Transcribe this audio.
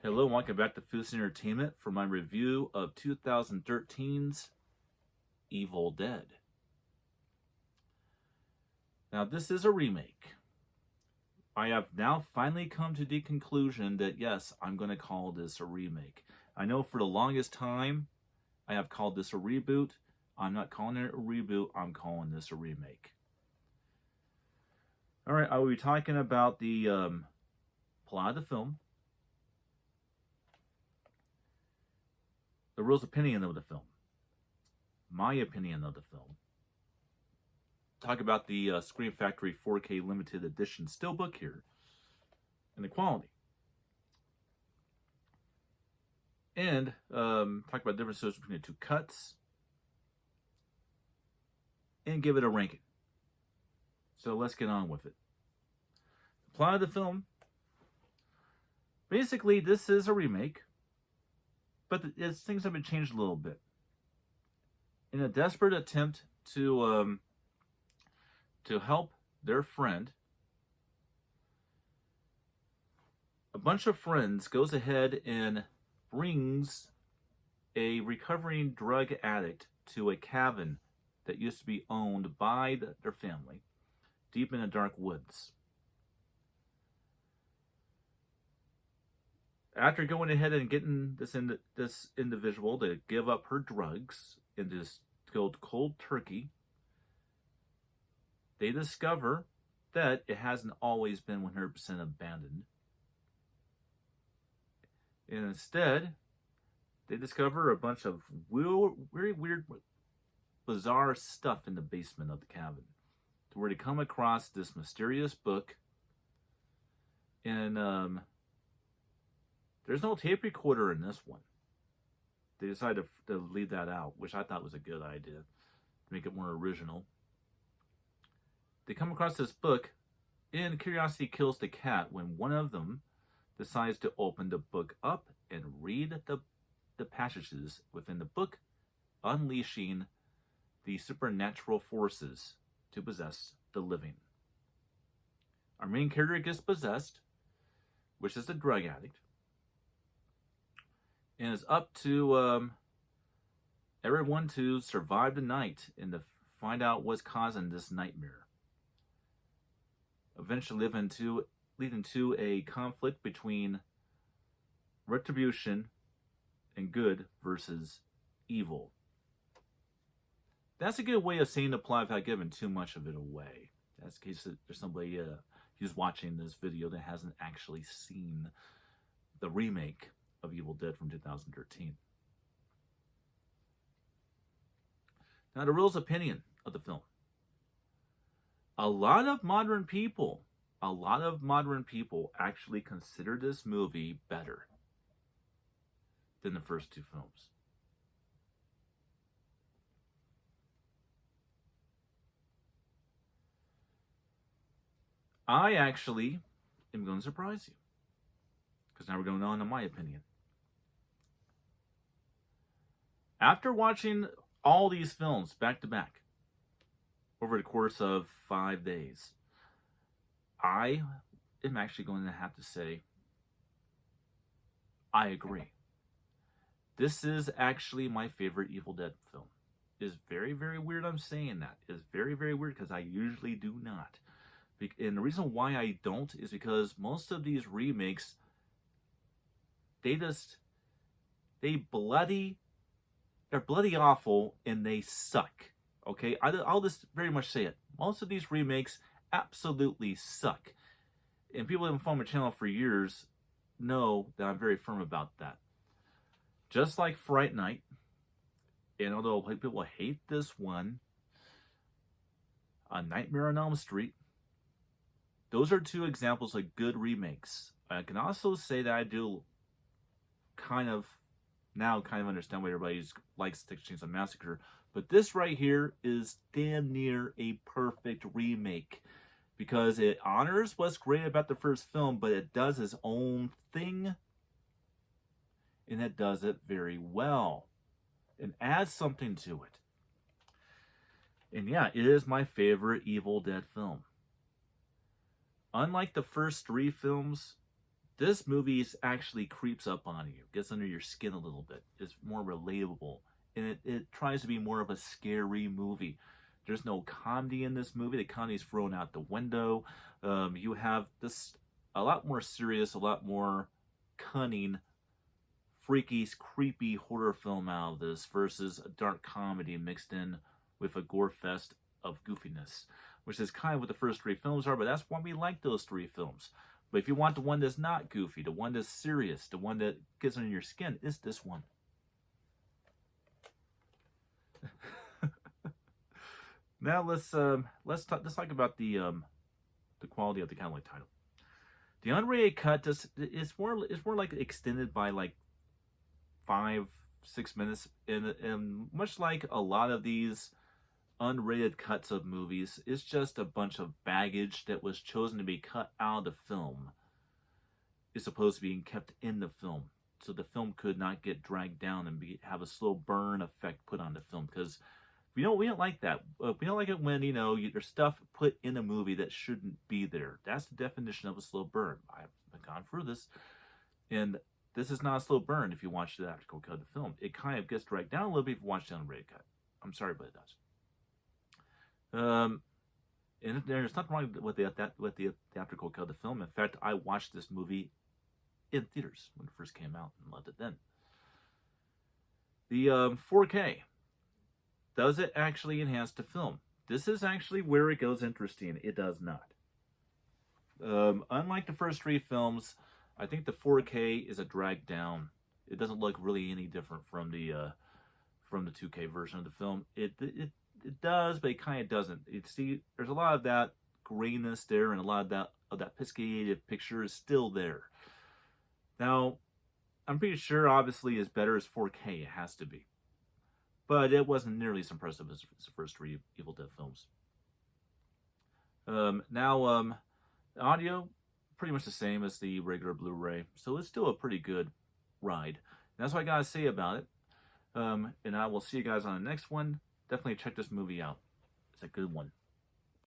Hello, and welcome back to Foods and Entertainment for my review of 2013's Evil Dead. Now, this is a remake. I have now finally come to the conclusion that yes, I'm going to call this a remake. I know for the longest time, I have called this a reboot. I'm not calling it a reboot, I'm calling this a remake. Alright, I will be talking about the plot of the film, the rules opinion of the film, my opinion of the film, talk about the Scream Factory 4K limited edition steelbook here, and the quality, and talk about differences between the two cuts, and give it a ranking. So let's get on with it. The plot of the film, basically this is a remake, but things have been changed a little bit. In a desperate attempt to help their friend, a bunch of friends goes ahead and brings a recovering drug addict to a cabin that used to be owned by their family, deep in the dark woods. After going ahead and getting this individual to give up her drugs and just go cold turkey, they discover that it hasn't always been 100% abandoned. And instead, they discover a bunch of very weird, bizarre stuff in the basement of the cabin, to where they come across this mysterious book. And there's no tape recorder in this one. They decided to leave that out, which I thought was a good idea, to make it more original. They come across this book, and curiosity kills the cat when one of them decides to open the book up and read the passages within the book, unleashing the supernatural forces to possess the living. Our main character gets possessed, which is a drug addict, and it's up to everyone to survive the night and to find out what's causing this nightmare. Eventually leading to a conflict between retribution and good versus evil. That's a good way of saying the plot without giving too much of it away. That's in case there's somebody who's watching this video that hasn't actually seen the remake of Evil Dead from 2013. Now, the rules opinion of the film. A lot of modern people actually consider this movie better than the first two films. I actually am going to surprise you, because now we're going on to my opinion. After watching all these films back to back over the course of 5 days, I am actually going to have to say I agree. This is actually my favorite Evil Dead film. It's very, very weird I'm saying that. It's very, very weird because I usually do not. And the reason why I don't is because most of these remakes, they're bloody awful and they suck. Okay, I'll just very much say it. Most of these remakes absolutely suck. And people who have been following my channel for years know that I'm very firm about that. Just like Fright Night, and although people hate this one, A Nightmare on Elm Street, those are two examples of good remakes. I can also say that I do kind of understand why everybody likes Texas Chainsaw Massacre, but this right here is damn near a perfect remake because it honors what's great about the first film, but it does its own thing, and it does it very well and adds something to it. And yeah, it is my favorite Evil Dead film. Unlike the first three films, This movie actually creeps up on you, gets under your skin a little bit. It's more relatable, and it tries to be more of a scary movie. There's no comedy in this movie. The comedy's thrown out the window. You have this a lot more serious, a lot more cunning, freaky, creepy horror film out of this versus a dark comedy mixed in with a gore fest of goofiness, which is kind of what the first three films are, but that's why we like those three films. But if you want the one that's not goofy, the one that's serious, the one that gets under your skin, it's this one. Now let's talk about the quality of the kind of like title. The unrated cut is more like extended by like 5-6 minutes, and much like a lot of these unrated cuts of movies, it's just a bunch of baggage that was chosen to be cut out of the film. It's supposed to be kept in the film, so the film could not get dragged down and have a slow burn effect put on the film. Because we don't like that. We don't like it when there's stuff put in a movie that shouldn't be there. That's the definition of a slow burn. I've gone through this, and this is not a slow burn. If you watch the theatrical cut of the film, it kind of gets dragged down a little bit if you watch the unrated cut. I'm sorry, but it does. And there's nothing wrong with the theatrical cut of the film. In fact, I watched this movie in theaters when it first came out and loved it then. The 4K, does it actually enhance the film? This is actually where it goes interesting. It does not. Unlike the first three films, I think the 4K is a drag down. It doesn't look really any different from the 2K version of the film. It does, but it kind of doesn't. You see, there's a lot of that grayness there, and a lot of that piscated picture is still there. Now, I'm pretty sure, obviously, as better as 4K, it has to be. But it wasn't nearly as impressive as the first three Evil Dead films. The audio, pretty much the same as the regular Blu-ray, so it's still a pretty good ride. And that's what I gotta say about it. And I will see you guys on the next one. Definitely check this movie out. It's a good one.